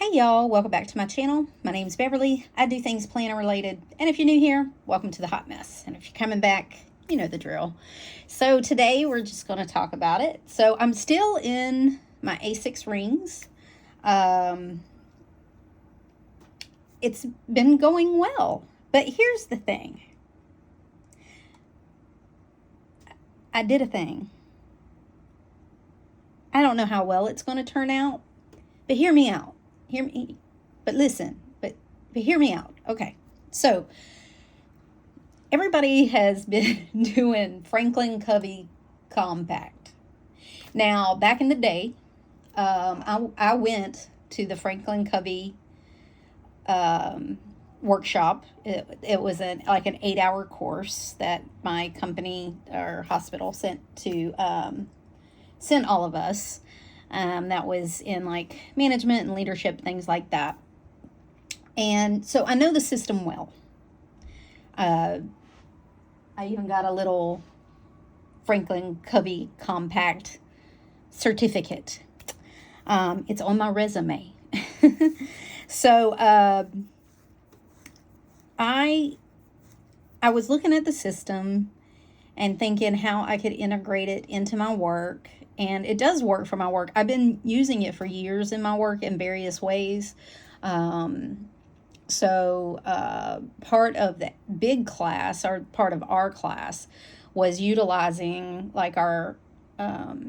Hey y'all, welcome back to my channel. My name's Beverly. I do things planner related, and if you're new here, welcome to the hot mess. And if you're coming back, you know the drill. So today we're just going to talk about it. So I'm still in my A6 rings. It's been going well, but here's the thing. I did a thing. I don't know how well it's going to turn out, but hear me out. But hear me out. Okay. So everybody has been doing Franklin Covey Compact. Now, back in the day, I went to the Franklin Covey workshop. It was like an 8-hour course that my company or hospital sent all of us. That was in like management and leadership, things like that. And so I know the system well. I even got a little Franklin Covey Compact certificate. It's on my resume. So I was looking at the system and thinking how I could integrate it into my work. And it does work for my work. I've been using it for years in my work in various ways. So part of the big class, or part of our class, was utilizing like our how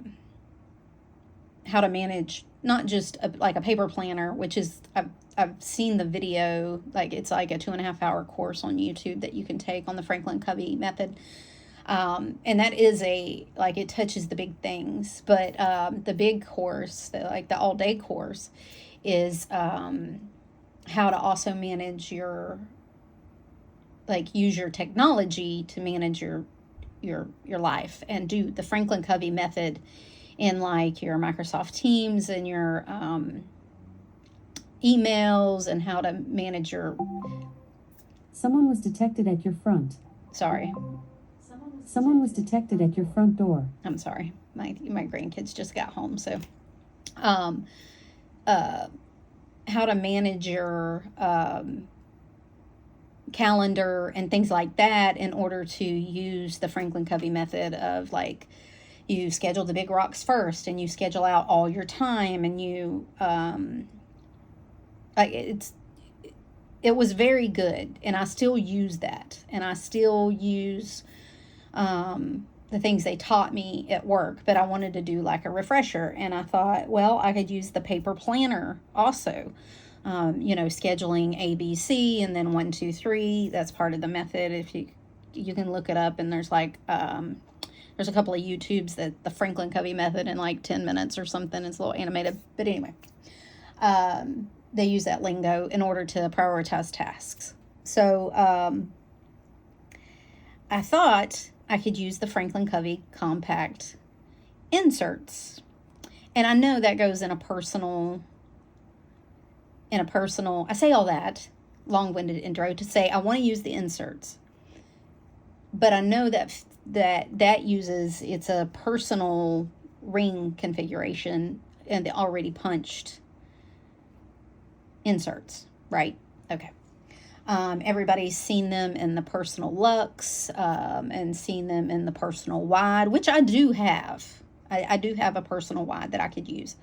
to manage not just like a paper planner, which is I've seen the video, like it's like a 2.5-hour course on YouTube that you can take on the Franklin Covey method. And that is it touches the big things, but the big course, the all-day course, is how to also manage use your technology to manage your life, and do the Franklin Covey method in like your Microsoft Teams and your emails, and how to manage your... Someone was detected at your front. Sorry. Someone was detected at your front door. I'm sorry. My grandkids just got home. So, how to manage your calendar and things like that in order to use the Franklin Covey method of like, you schedule the big rocks first and you schedule out all your time, and you, it was very good. And I still use that, and I still use the things they taught me at work, but I wanted to do like a refresher. And I thought, well, I could use the paper planner also, scheduling ABC and then 1, 2, 3. That's part of the method. If you can look it up, and there's like, there's a couple of YouTubes that the Franklin Covey method in like 10 minutes or something. It's a little animated, but anyway, they use that lingo in order to prioritize tasks. So, I thought I could use the Franklin Covey Compact inserts. And I know that goes in a personal, I say all that long-winded intro to say I want to use the inserts. But I know that uses, it's a personal ring configuration and the already punched inserts, right? Okay. Everybody's seen them in the personal luxe, and seen them in the personal wide, which I do have. I do have a personal wide that I could use.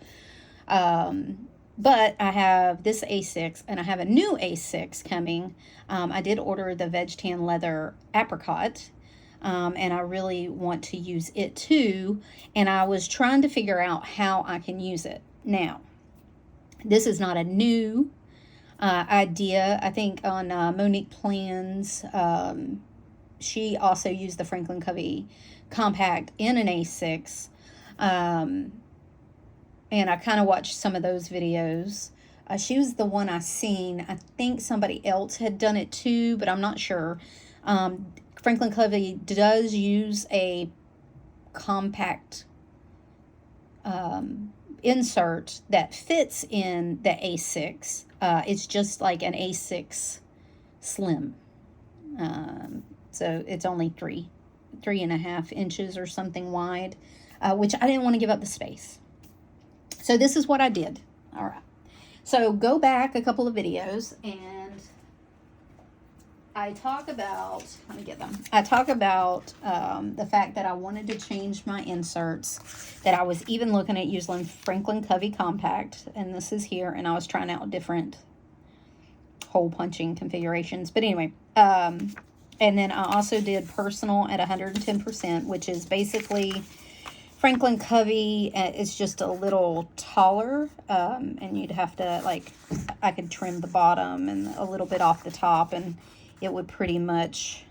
But I have this A6, and I have a new A6 coming. I did order the veg tan leather apricot, and I really want to use it too. And I was trying to figure out how I can use it. Now, this is not a new idea. I think on MandyLynnPlans, she also used the Franklin Covey Compact in an A6, and I kind of watched some of those videos. She was the one I seen. I think somebody else had done it too, but I'm not sure. Franklin Covey does use a compact insert that fits in the A6. It's just like an A6 Slim. So it's only 3.5 inches or something wide, which I didn't want to give up the space. So this is what I did. All right. So go back a couple of videos and I talk about, let me get them. I talk about the fact that I wanted to change my inserts, that I was even looking at using Franklin Covey Compact, and this is here, and I was trying out different hole punching configurations. But anyway, and then I also did personal at 110%, which is basically Franklin Covey. It's just a little taller, and you'd have to, like, I could trim the bottom and a little bit off the top, and it would pretty much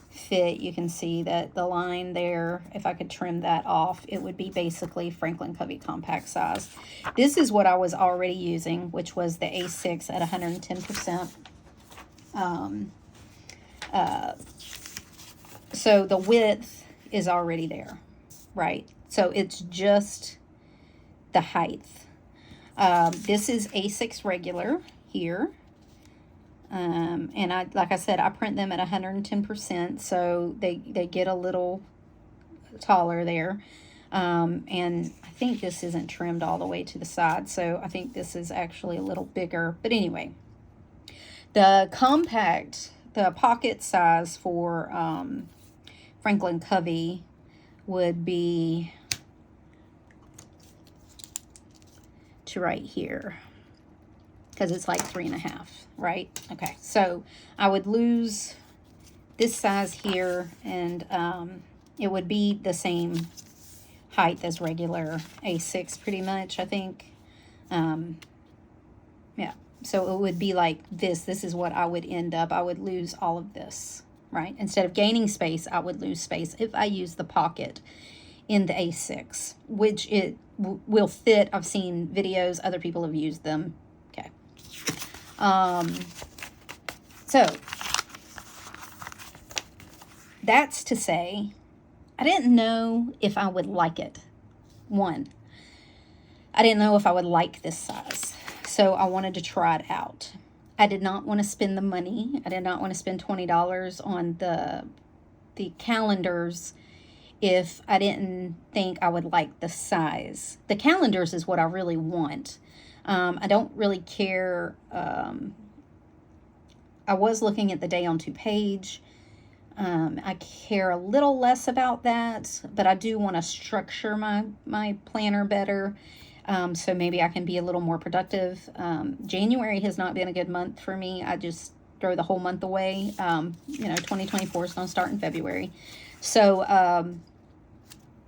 fit. You can see that the line there, if I could trim that off, it would be basically Franklin Covey compact size. This is what I was already using, which was the A6 at 110%. So the width is already there, right? So it's just the height. This is A6 regular here. And like I said, I print them at 110%, so they get a little taller there. And I think this isn't trimmed all the way to the side, so I think this is actually a little bigger. But anyway, the compact, the pocket size for Franklin Covey would be to right here, because it's like 3.5, right? Okay, so I would lose this size here, and it would be the same height as regular A6 pretty much, I think. Yeah, so it would be like this. This is what I would end up. I would lose all of this, right? Instead of gaining space, I would lose space if I use the pocket in the A6, which it will fit. I've seen videos, other people have used them. Okay. So that's to say, I didn't know if I would like it. One, I didn't know if I would like this size, so I wanted to try it out. I did not want to spend the money. I did not want to spend $20 on the calendars if I didn't think I would like the size. The calendars is what I really want. I don't really care. I was looking at the day on 2 page. I care a little less about that, but I do want to structure my planner better. So maybe I can be a little more productive. January has not been a good month for me. I just throw the whole month away. 2024 is going to start in February. So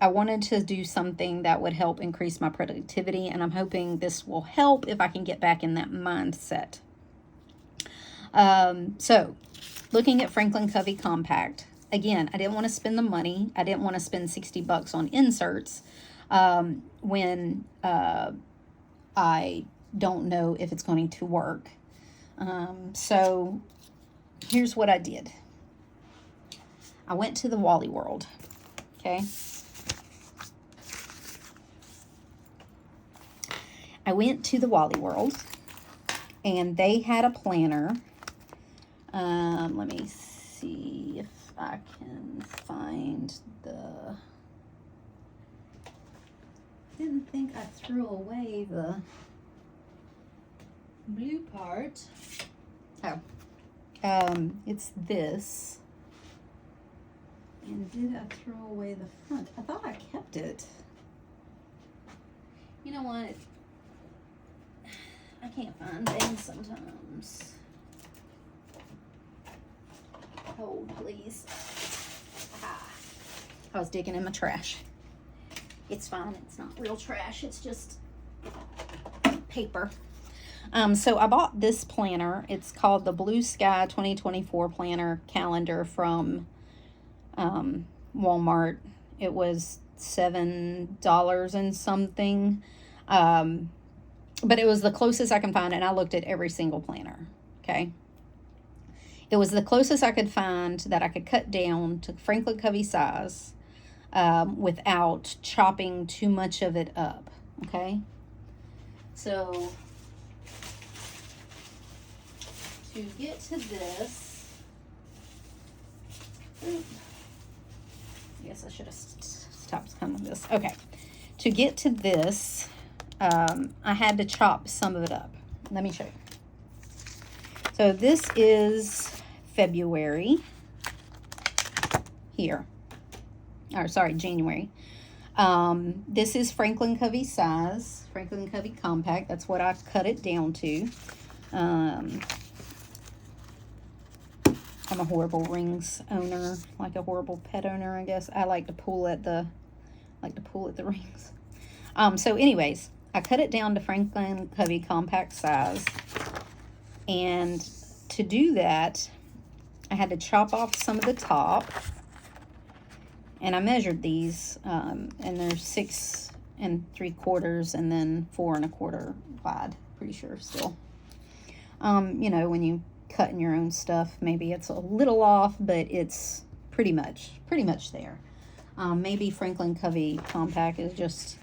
I wanted to do something that would help increase my productivity, and I'm hoping this will help if I can get back in that mindset. So looking at Franklin Covey Compact, again, I didn't want to spend the money. I didn't want to spend $60 on inserts when I don't know if it's going to work. So here's what I did. I went to the Wally World, okay? I went to the Wally World, and they had a planner. Let me see if I can find the... Didn't think I threw away the blue part. Oh. It's this. And did I throw away the front? I thought I kept it. You know what? I can't find things sometimes. Hold, please. Ah. I was digging in my trash. It's fine. It's not real trash. It's just paper. So I bought this planner. It's called the Blue Sky 2024 Planner Calendar from Walmart. It was $7 and something. But it was the closest I can find, and I looked at every single planner, okay? It was the closest I could find that I could cut down to Franklin Covey size without chopping too much of it up, okay? So, to get to this, I guess I should have stopped some of this. Okay, to get to this, I had to chop some of it up, let me show you. So this is February here. Or sorry, January. This is Franklin Covey size, Franklin Covey compact. That's what I cut it down to. I'm a horrible rings owner, like a horrible pet owner, I guess. I like to pull at the rings. So anyways, I cut it down to Franklin Covey compact size. And to do that, I had to chop off some of the top. And I measured these, and they're 6 3/4 and then 4 1/4 wide, pretty sure still. You know, when you cutting your own stuff, maybe it's a little off, but it's pretty much there. Maybe Franklin Covey compact is just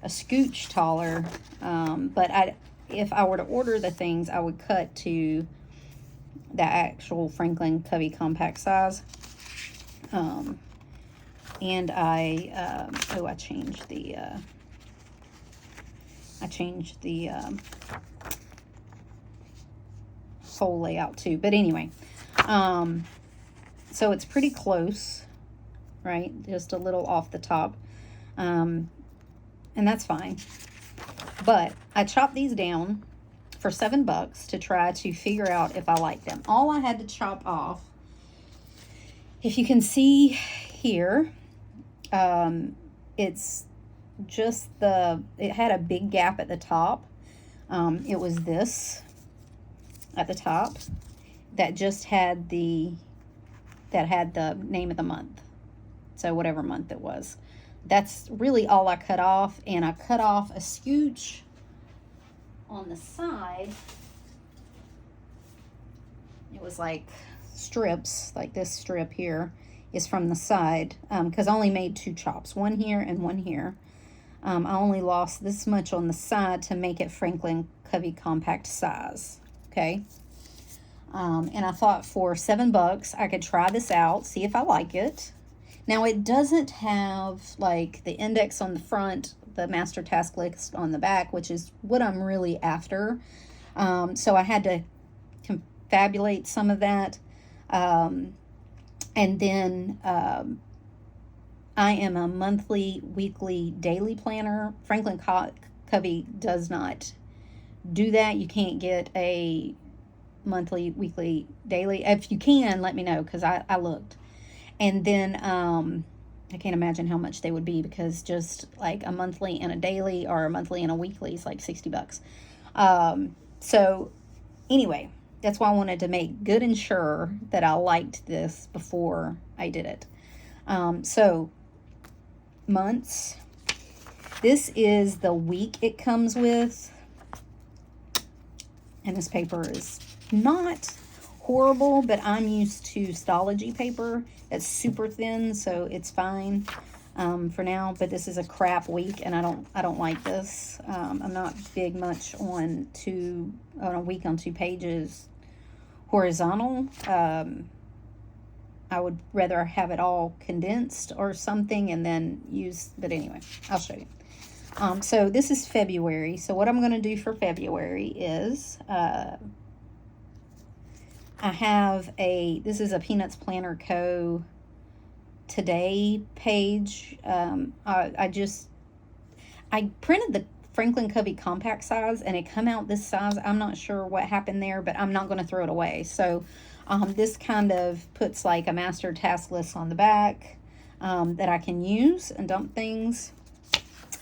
a scooch taller, but if I were to order the things, I would cut to the actual Franklin Covey compact size. And I changed the whole layout too. But anyway, so it's pretty close, right? Just a little off the top. And that's fine. But I chopped these down for $7 to try to figure out if I like them. All I had to chop off, if you can see here, it's just it had a big gap at the top. It was this at the top that just had the name of the month. So whatever month it was. That's really all I cut off, and I cut off a scooch on the side. It was like strips, like this strip here is from the side, because I only made 2 chops, one here and one here. I only lost this much on the side to make it Franklin Covey compact size, okay? And I thought for $7 I could try this out, see if I like it. Now it doesn't have like the index on the front, the master task list on the back, which is what I'm really after. So I had to confabulate some of that. And then I am a monthly, weekly, daily planner. Franklin Covey does not do that. You can't get a monthly, weekly, daily. If you can, let me know, because I looked. And then I can't imagine how much they would be, because just like a monthly and a daily or a monthly and a weekly is like $60. So anyway, that's why I wanted to make good and sure that I liked this before I did it. So months. This is the week it comes with. And this paper is not horrible, but I'm used to Stalogy paper that's super thin, so it's fine for now. But this is a crap week, and I don't like this. I'm not big much on a week on 2 pages horizontal. I would rather have it all condensed or something and then use, but anyway, I'll show you. So this is February. So what I'm going to do for February is I have this is a Peanuts Planner Co. Today page. I printed the Franklin Covey compact size, and it come out this size. I'm not sure what happened there, but I'm not going to throw it away. So this kind of puts like a master task list on the back that I can use and dump things.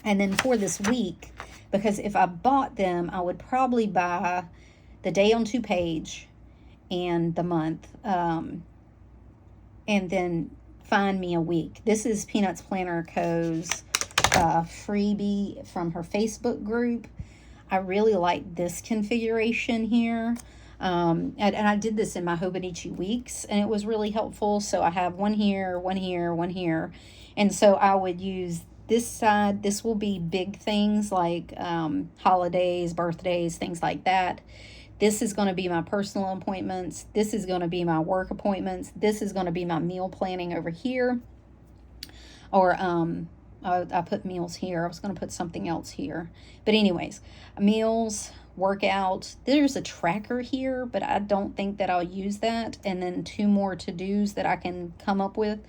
And then for this week, because if I bought them, I would probably buy the day on 2 page and the month, and then find me a week. This is Peanuts Planner Co.'s freebie from her Facebook group. I really like this configuration here. And I did this in my Hobonichi weeks, and it was really helpful. So I have one here, one here, one here. And so I would use this side. This will be big things like holidays, birthdays, things like that. This is going to be my personal appointments. This is going to be my work appointments. This is going to be my meal planning over here. Or I put meals here. I was going to put something else here. But anyways, meals, workout. There's a tracker here, but I don't think that I'll use that. And then 2 more to-dos that I can come up with.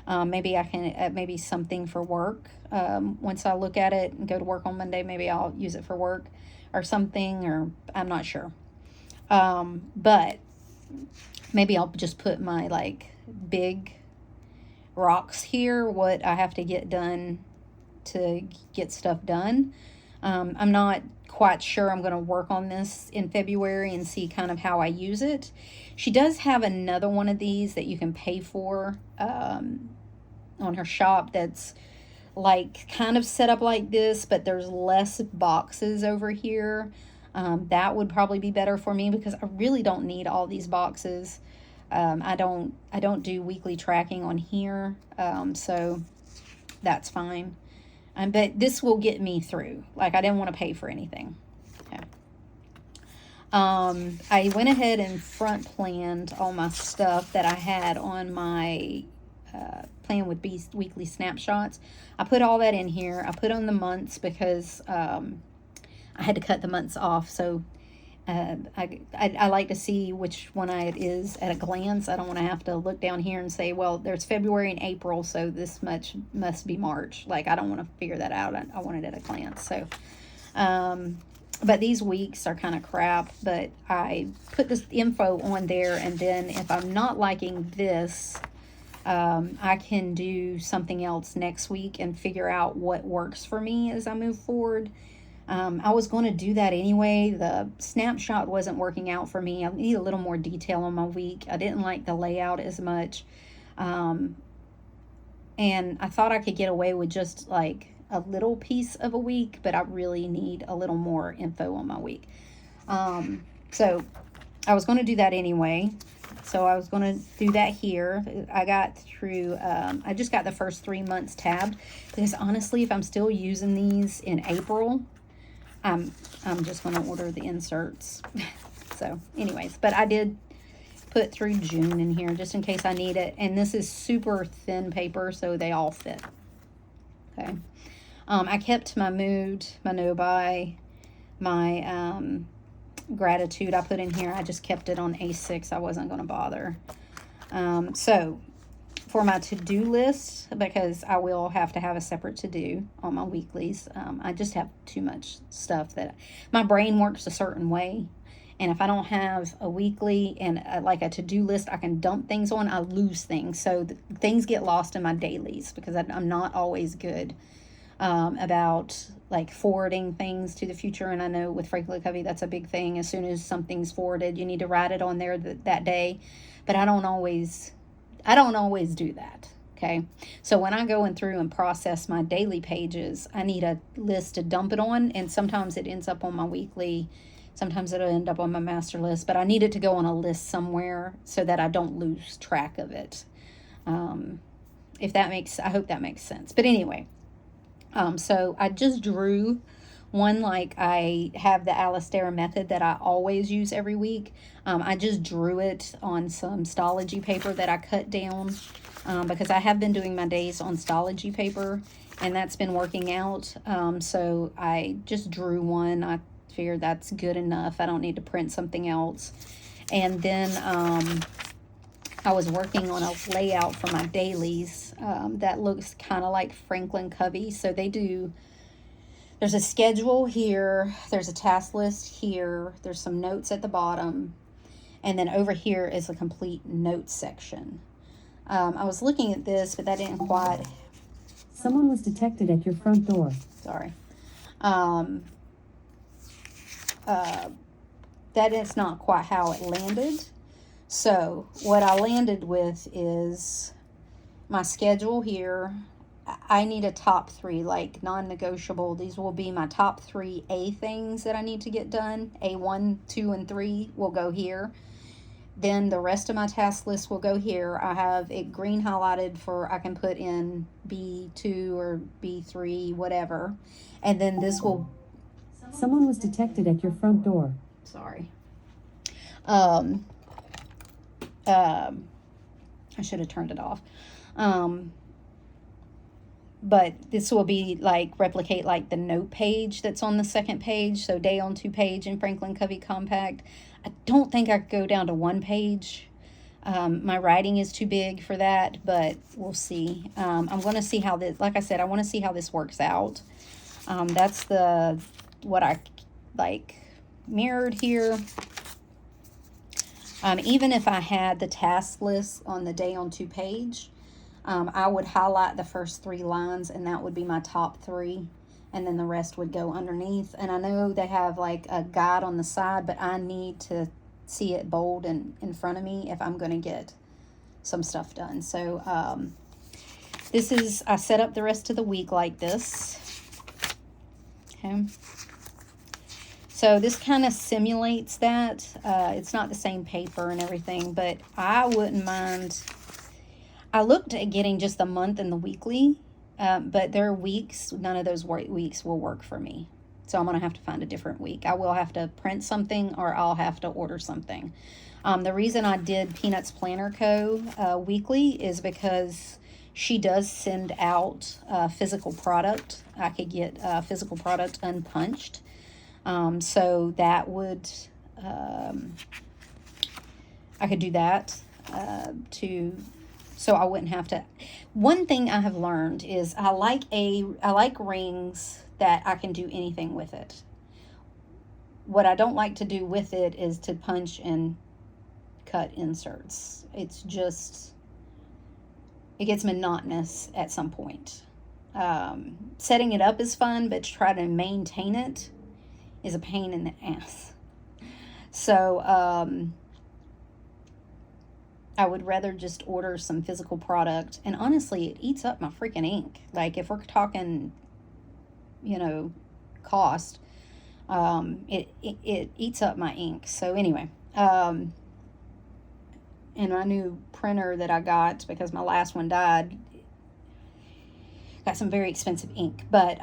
Maybe I can, maybe something for work. Once I look at it and go to work on Monday, maybe I'll use it for work or something, or I'm not sure. But maybe I'll just put my like big rocks here, what I have to get done to get stuff done. I'm not quite sure. I'm going to work on this in February and see kind of how I use it. She does have another one of these that you can pay for on her shop that's like kind of set up like this, but there's less boxes over here. That would probably be better for me because I really don't need all these boxes. I don't do weekly tracking on here, so that's fine. But this will get me through. Like, I didn't want to pay for anything. Okay. I went ahead and front planned all my stuff that I had on my Plan with Beast weekly snapshots. I put all that in here. I put on the months because I had to cut the months off. So I like to see which one it is at a glance. I don't want to have to look down here and say, well, there's February and April, so this much must be March. Like, I don't want to figure that out. I want it at a glance. So, but these weeks are kind of crap, but I put this info on there, and then if I'm not liking this, I can do something else next week and figure out what works for me as I move forward. I was going to do that anyway. The snapshot wasn't working out for me. I need a little more detail on my week. I didn't like the layout as much. And I thought I could get away with just like a little piece of a week, but I really need a little more info on my week. So I was going to do that anyway. So I was going to do that here. I got through, I just got the first 3 months tabbed because honestly, if I'm still using these in April, I'm just going to order the inserts. So anyways, but I did put through June in here just in case I need it. And this is super thin paper, so they all fit. Okay. I kept my mood, my no-buy, my gratitude I put in here. I just kept it on A6. I wasn't going to bother. So for my to-do list, because I will have to have a separate to-do on my weeklies. I just have too much stuff that my brain works a certain way. And if I don't have a weekly and like a to-do list I can dump things on, I lose things. So things get lost in my dailies because I'm not always good about like forwarding things to the future. And I know with Frankly Covey, that's a big thing. As soon as something's forwarded, you need to write it on there that day. But I don't always do that. Okay. So when I go in through and process my daily pages, I need a list to dump it on. And sometimes it ends up on my weekly. Sometimes it'll end up on my master list, but I need it to go on a list somewhere so that I don't lose track of it. I hope that makes sense. But anyway, so I just drew one, like I have the Alistair method that I always use every week. I just drew it on some Stalogy paper that I cut down because I have been doing my days on Stalogy paper and that's been working out. So I just drew one. I figured that's good enough. I don't need to print something else. And then I was working on a layout for my dailies that looks kind of like Franklin Covey. So there's a schedule here, there's a task list here, there's some notes at the bottom, and then over here is a complete notes section. I was looking at this, but that didn't quite... Someone was detected at your front door. Sorry. That is not quite how it landed. So what I landed with is my schedule here. I need a top 3, like non-negotiable. These will be my top 3 A things that I need to get done. A1, 2, and 3 will go here. Then the rest of my task list will go here. I have it green highlighted for I can put in B2 or B3, whatever. And then this will... Someone was detected at your front door. Sorry. I should have turned it off. but this will be like replicate like the note page that's on the second page. So day on 2 page in Franklin Covey Compact. I don't think I could go down to 1 page. My writing is too big for that, but we'll see. I'm going to see how this, like I said, I want to see how this works out. That's what I like mirrored here. Even if I had the task list on the day on 2 page, I would highlight the first 3 lines, and that would be my top 3, and then the rest would go underneath. And I know they have like a guide on the side, but I need to see it bold and in front of me if I'm going to get some stuff done. So I set up the rest of the week like this. Okay. So this kind of simulates that. It's not the same paper and everything, but I wouldn't mind. I looked at getting just the month and the weekly, but there are weeks, none of those weeks will work for me. So I'm going to have to find a different week. I will have to print something, or I'll have to order something. The reason I did Peanuts Planner Co. Weekly is because she does send out physical product. I could get physical product unpunched. So that would, I could do that so I wouldn't have to. One thing I have learned is I like rings that I can do anything with it. What I don't like to do with it is to punch and cut inserts. It gets monotonous at some point. Setting it up is fun, but to try to maintain it is a pain in the ass. So I would rather just order some physical product. And honestly, it eats up my freaking ink. Like if we're talking, cost, it eats up my ink. So anyway, and my new printer that I got, because my last one died, got some very expensive ink. But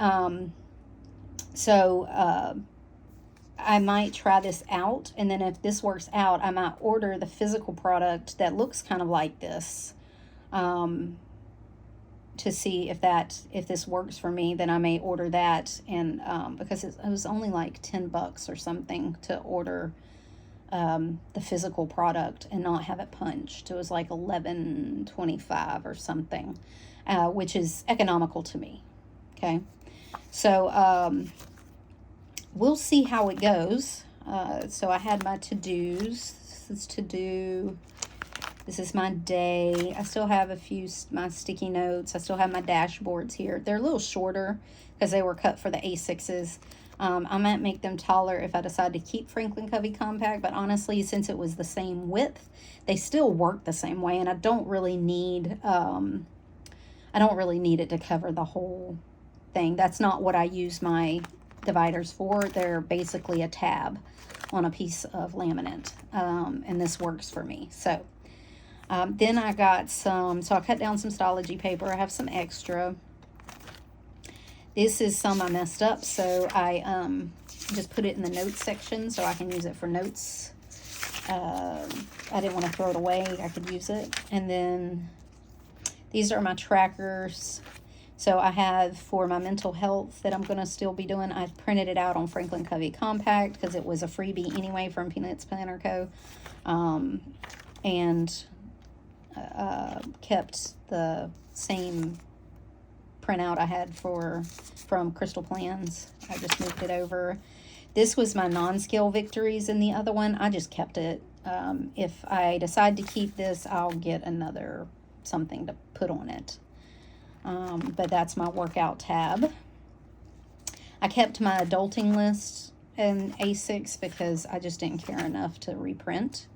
I might try this out, and then if this works out, I might order the physical product that looks kind of like this, to see if this works for me. Then I may order that, and because it was only like $10 or something to order the physical product and not have it punched. It was like $11.25 or something, which is economical to me. Okay, so we'll see how it goes. So I had my to-dos. This is my day. I still have my sticky notes. I still have my dashboards here. They're a little shorter because they were cut for the A6s. I might make them taller if I decide to keep Franklin Covey Compact, but honestly, since it was the same width, they still work the same way, and I don't really need it to cover the whole thing. That's not what I use my dividers for. They're basically a tab on a piece of laminate, and this works for me. So then I got so I cut down some Stalogy paper. I have some extra. This is some I messed up, so I just put it in the notes section so I can use it for notes. I didn't want to throw it away. I could use it. And then these are my trackers. So I have for my mental health that I'm going to still be doing. I've printed it out on Franklin Covey Compact because it was a freebie anyway from Peanuts Planner Co. And kept the same printout I had from Crystal Plans. I just moved it over. This was my non-scale victories in the other one. I just kept it. If I decide to keep this, I'll get another something to put on it. But that's my workout tab. I kept my adulting list in A6 because I just didn't care enough to reprint.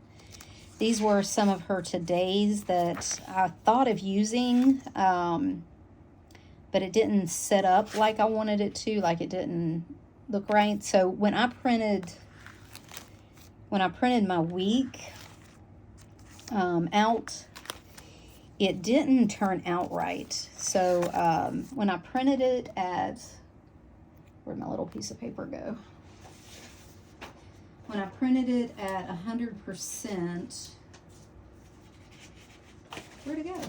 These were some of her todays that I thought of using, but it didn't set up like I wanted it to, like it didn't look right. So when I printed my week out, it didn't turn out right. So when I printed it at, where'd my little piece of paper go? When I printed it at 100%, where'd it go?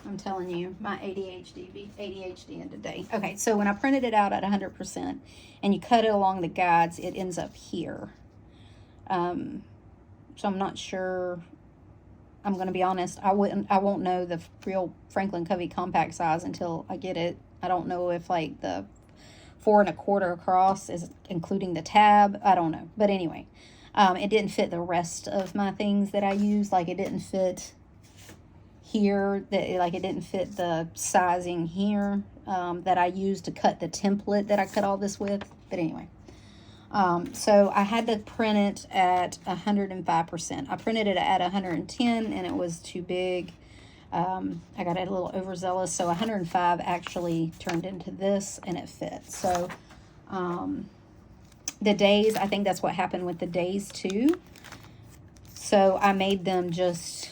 I'm telling you, my ADHD in today. Okay, so when I printed it out at 100% and you cut it along the guides, it ends up here. So I'm not sure. I'm going to be honest. I won't know the real Franklin Covey compact size until I get it. I don't know if like the 4 1/4 across is including the tab. I don't know. But anyway, it didn't fit the rest of my things that I use. Like it didn't fit here. Like it didn't fit the sizing here that I used to cut the template that I cut all this with. But anyway. So I had to print it at 105%. I printed it at 110 and it was too big. I got a little overzealous, so 105 actually turned into this and it fit. So the days, I think that's what happened with the days too. So I made them just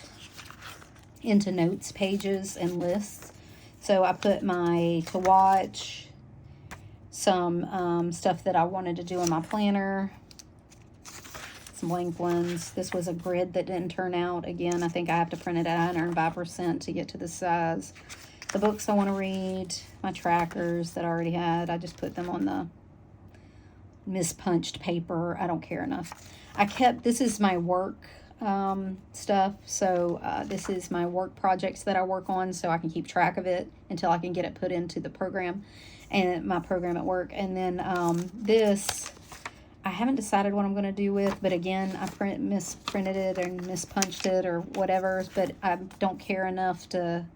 into notes pages and lists. So I put my to watch, some stuff that I wanted to do in my planner, some blank ones. This was a grid that didn't turn out. Again, I think I have to print it at 105% to get to the size. The books I want to read, my trackers that I already had, I just put them on the mispunched paper. I don't care enough. This is my work stuff. So this is my work projects that I work on, so I can keep track of it until I can get it put into the program and my program at work. And then this, I haven't decided what I'm going to do with, but again, I misprinted it or mispunched it or whatever, but I don't care enough to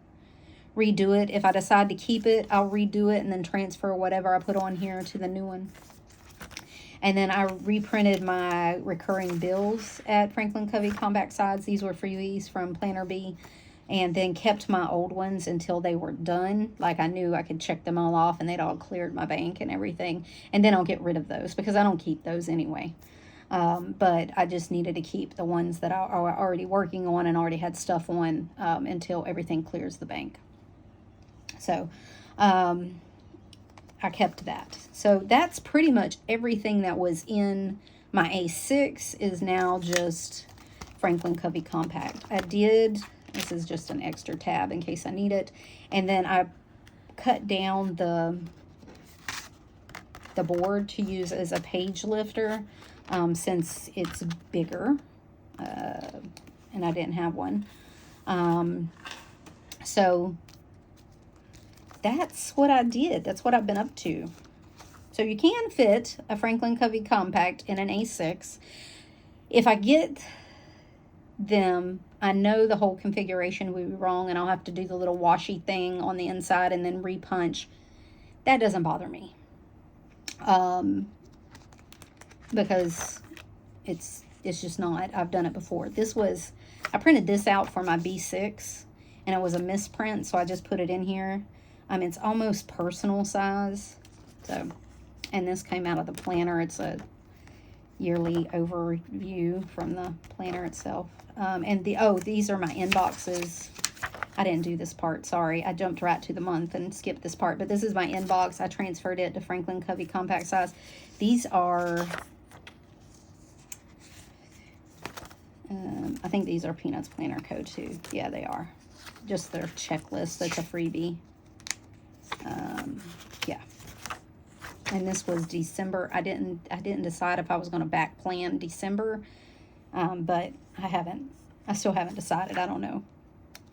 redo it. If I decide to keep it, I'll redo it and then transfer whatever I put on here to the new one. And then I reprinted my recurring bills at Franklin Covey compact size. These were freebies from Planner B. And then kept my old ones until they were done. Like I knew I could check them all off and they'd all cleared my bank and everything. And then I'll get rid of those because I don't keep those anyway. But I just needed to keep the ones that I are already working on and already had stuff on until everything clears the bank. So I kept that. So that's pretty much everything that was in my A6 is now just Franklin Covey compact. This is just an extra tab in case I need it. And then I cut down the board to use as a page lifter since it's bigger. And I didn't have one. So that's what I did. That's what I've been up to. So you can fit a Franklin Covey compact in an A6. If I get them, I know the whole configuration will be wrong and I'll have to do the little washi thing on the inside and then repunch. That doesn't bother me. Because it's just not. I've done it before. I printed this out for my B6 and it was a misprint, so I just put it in here. It's almost personal size. So, and this came out of the planner. It's a yearly overview from the planner itself. And these are my inboxes. I didn't do this part, sorry. I jumped right to the month and skipped this part. But this is my inbox. I transferred it to Franklin Covey compact size. These are, I think these are Peanuts Planner Code too. Yeah, they are. Just their checklist. That's a freebie. Yeah. And this was December. I didn't decide if I was going to back plan December, but I still haven't decided. I don't know.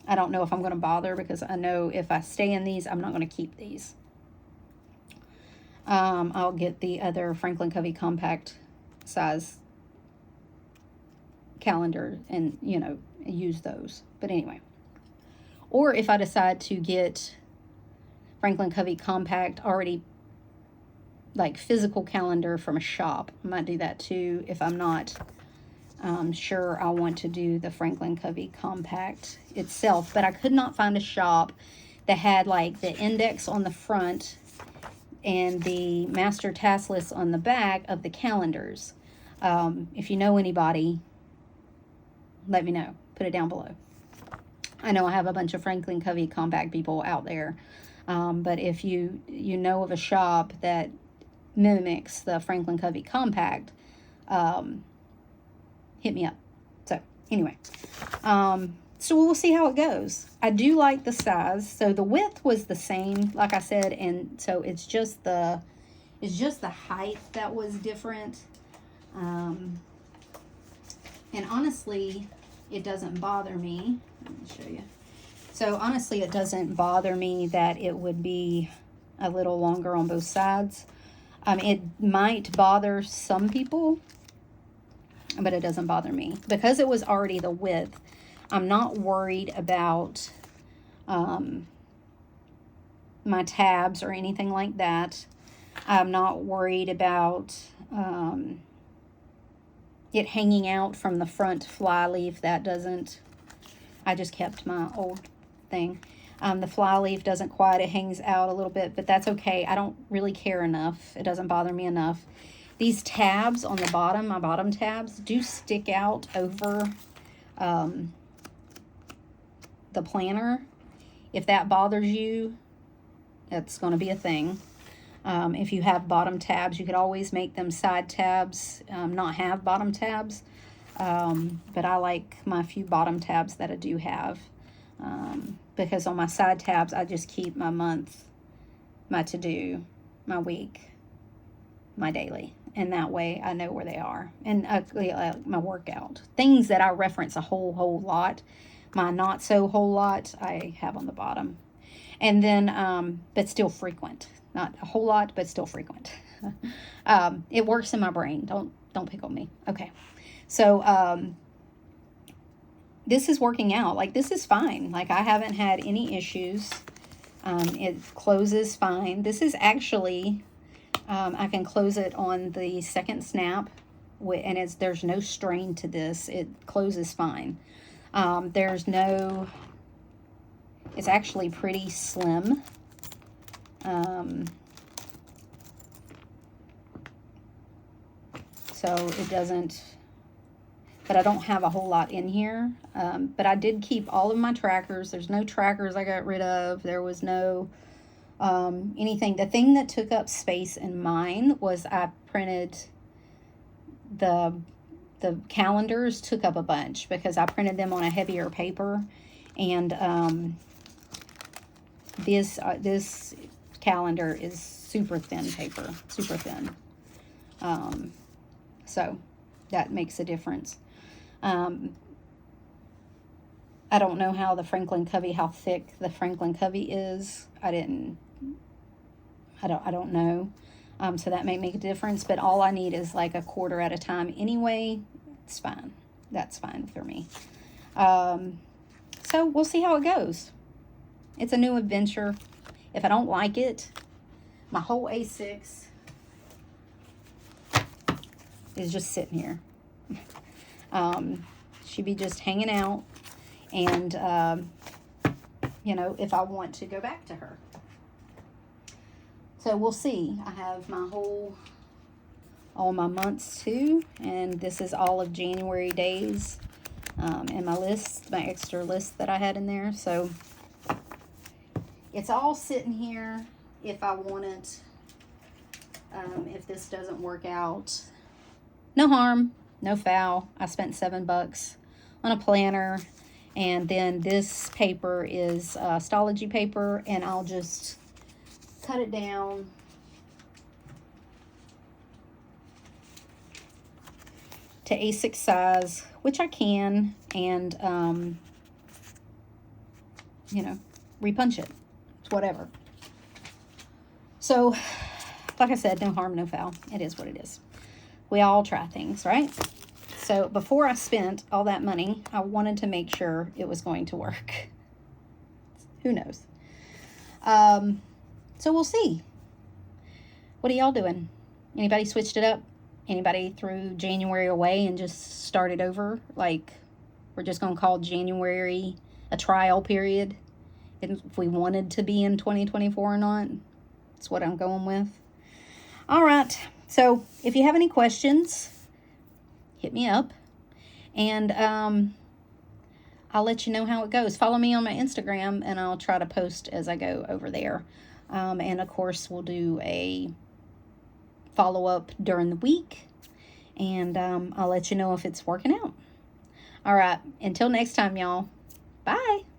I don't know if I'm going to bother because I know if I stay in these, I'm not going to keep these. I'll get the other Franklin Covey compact size calendar and, use those. But anyway. Or if I decide to get Franklin Covey compact already like physical calendar from a shop, I might do that too if I'm not sure I want to do the Franklin Covey compact itself. But I could not find a shop that had like the index on the front and the master task list on the back of the calendars. If you know anybody, let me know. Put it down below. I know I have a bunch of Franklin Covey compact people out there. But if you know of a shop that mimics the Franklin Covey compact, hit me up. So anyway, So we'll see how it goes. I do like the size. So the width was the same, like I said, and so it's just the height that was different. And honestly, it doesn't bother me. Let me show you. So honestly, it doesn't bother me that it would be a little longer on both sides. It might bother some people, but it doesn't bother me. Because it was already the width, I'm not worried about my tabs or anything like that. I'm not worried about it hanging out from the front fly leaf. That doesn't, I just kept my old thing. The fly leaf doesn't quite, it hangs out a little bit, but that's okay. I don't really care enough. It doesn't bother me enough. These tabs on the bottom, my bottom tabs, do stick out over the planner. If that bothers you, it's going to be a thing. If you have bottom tabs, you could always make them side tabs, not have bottom tabs. But I like my few bottom tabs that I do have. Because on my side tabs, I just keep my month, my to-do, my week, my daily. And that way I know where they are. And my workout. Things that I reference a whole lot. My not so whole lot, I have on the bottom. And then, but still frequent. Not a whole lot, but still frequent. It works in my brain. Don't pick on me. Okay. So, this is working out. Like, this is fine. Like, I haven't had any issues. It closes fine. This is actually, I can close it on the second snap, and there's no strain to this. It closes fine. There's no, it's actually pretty slim. So it doesn't, but I don't have a whole lot in here. But I did keep all of my trackers. There's no trackers I got rid of. There was no anything. The thing that took up space in mine was I printed the calendars. Took up a bunch because I printed them on a heavier paper, and this calendar is super thin paper, super thin. So that makes a difference. I don't know how how thick the Franklin Covey is. I don't know. So that may make a difference, but all I need is like a quarter at a time anyway. It's fine. That's fine for me. So we'll see how it goes. It's a new adventure. If I don't like it, my whole A6 is just sitting here. She'd be just hanging out, and you know, if I want to go back to her. So we'll see. I have all my months too, and this is all of January days, and my list, my extra list that I had in there. So it's all sitting here if I want it. If this doesn't work out, no harm, no foul. I spent $7 on a planner, and then this paper is Stalogy paper, and I'll just cut it down to A6 size, which I can, and you know, repunch it. It's whatever. So, like I said, no harm, no foul. It is what it is. We all try things, right? So before I spent all that money, I wanted to make sure it was going to work. Who knows? So we'll see. What are y'all doing? Anybody switched it up? Anybody threw January away and just started over? Like, we're just going to call January a trial period, if we wanted to be in 2024 or not. That's what I'm going with. All right. So if you have any questions, hit me up, and I'll let you know how it goes. Follow me on my Instagram, and I'll try to post as I go over there. And of course, we'll do a follow-up during the week, and I'll let you know if it's working out. All right. Until next time, y'all. Bye.